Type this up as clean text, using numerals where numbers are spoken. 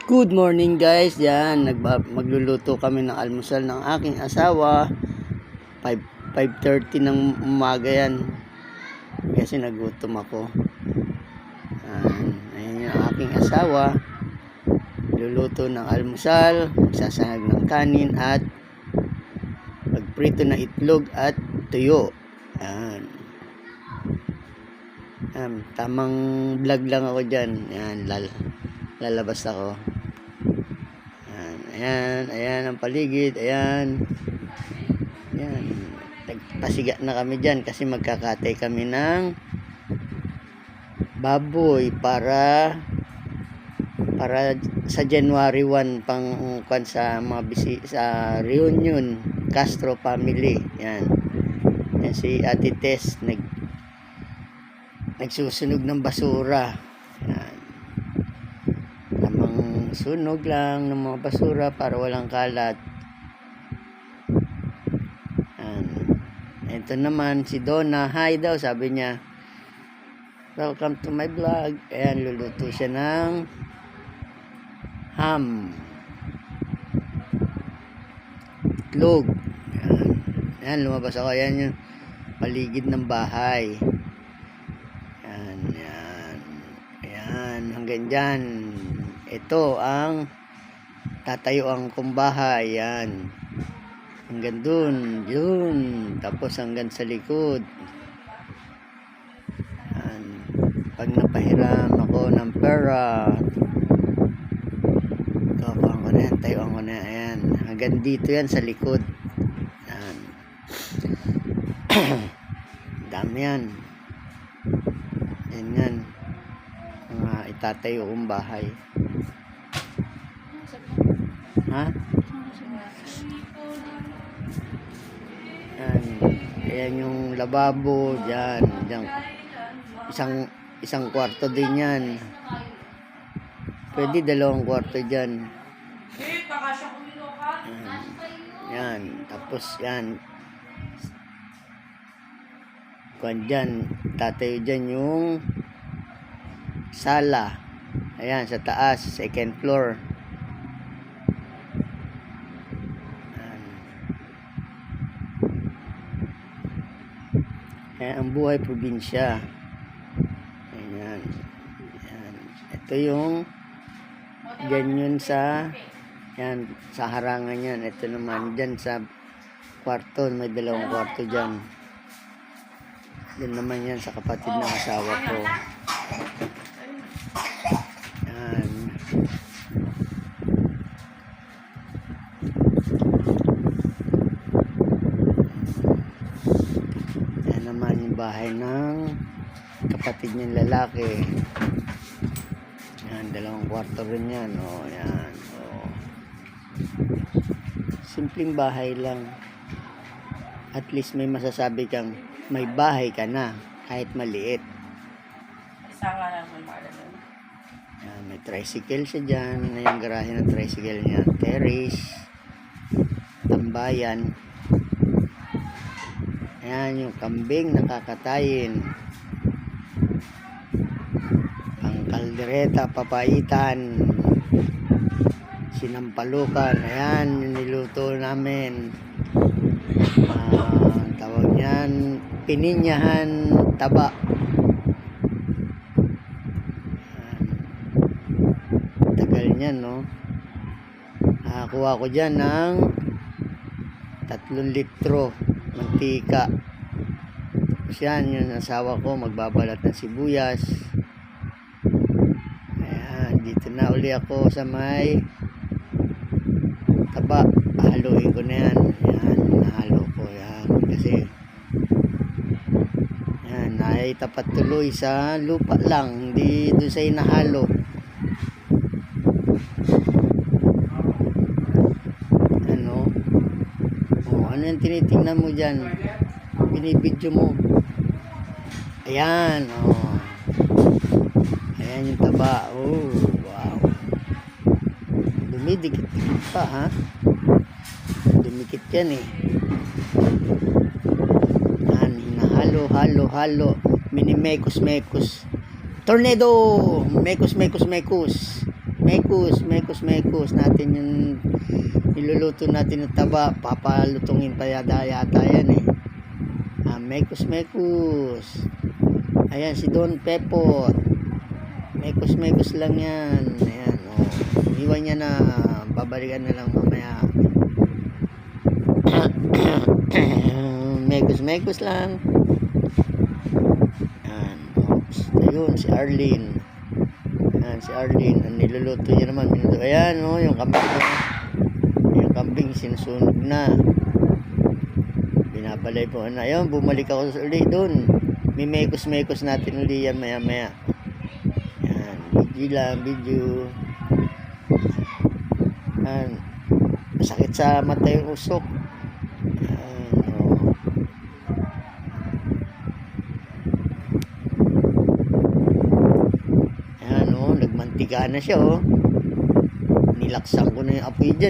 Good morning guys. Yan, magluluto kami ng almusal ng aking asawa. 5:30 ng umaga yan. Kasi nagutom ako. Ayan yung aking asawa. Luluto ng almusal, magsasahag ng kanin at magprito na itlog at tuyo. Yan. Tamang vlog lang ako dyan. Yan, lalabas ako. Ayan ang paligid. Ayan. Pasiga na kami dyan kasi magkakatay kami ng baboy para sa January 1 pang sa mga sa reunion Castro family. Yan si Ate Tess nagsusunog ng basura. Yan. Tamang sunog lang ng mga basura para walang kalat. Ito naman si Donna, hi daw, sabi niya. Welcome to my vlog. Ayan, luluto siya ng ham. Itlog. Ayan, lumabas ako. Ayan yung paligid ng bahay. Ayan, hanggang dyan. Ito ang tatayuan kong bahay. Ayan. Hanggang dun, yun. Tapos hanggang sa likod. Yan. Pag napahiram ako ng pera, kakuhaan ko na yan, tayuan ko na yan. Hanggang dito yan sa likod. Yan. Dami yan. Yan yan. Mga itatayo kong bahay. Ha? Ayan yung lababo dyan. Isang kwarto din yan. Pwede 2 kwarto dyan. Yan. Tapos yan. Kuwan dyan. Tatayo dyan yung sala. Ayan sa taas. 2nd floor. Ang buhay probinsya. Ayan. Ito yung ganyan sa yan, sa harangan yan. Ito naman dyan sa kwarto. May 2 kwarto dyan. Yan naman yan sa kapatid ng asawa ko. Yan. Bahay ng kapatid niyang lalaki. Yan, 2 kwarto rin yan. Yan. Simpleng bahay lang. At least may masasabi kang may bahay ka na kahit maliit. Yan, may tricycle siya dyan. Yung garahe ng tricycle niya. Terrace. Tambayan. Ayan yung kambing nakakatayin. Ang kaldereta, papaitan, sinampalukan. Ayan yung niluto namin. Tawag niyan, pininyahan taba. Tagal niyan, no? Nakakuha ko dyan ng 3 litro mantika. Tapos yan, yung asawa ko magbabalat ng sibuyas. Ayan, dito na uli ako sa may taba. Haluin ko na yan. Ayan, nahalo ko yan. Kasi yan, ay tapat tuloy sa lupa lang, hindi doon sa inahalo. Ano yung tinitingnan mo dyan? Binibidyo mo. Ayan. Ayan yung taba. Wow. Dumidikit-dikit pa, ha? Dumikit yan, eh. Ayan, hinahalo. Minimekos-mekos. Tornado! Mekos. Mekos natin yung niluluto natin ng taba. Papalutungin pa yata yan eh. Mekos. Ayan si Don Pepot. Mekos lang yan. Ayan, iwan niya na. Babalikan na lang mamaya. Mekos lang. Ayan. Ayun, si Arlene. Ayan, si Arlene. Ang niluluto niya naman. Ayan, yung kambing. Yung kambing, sinusunog na. Binabalay po. Ayun, bumalik ako ulit doon. May mekos natin ulit yan maya. Video. Ayan. Masakit sa mata yung usok. Ayan, nagmantika na siya, nilaksan ko na yung apoy dyan.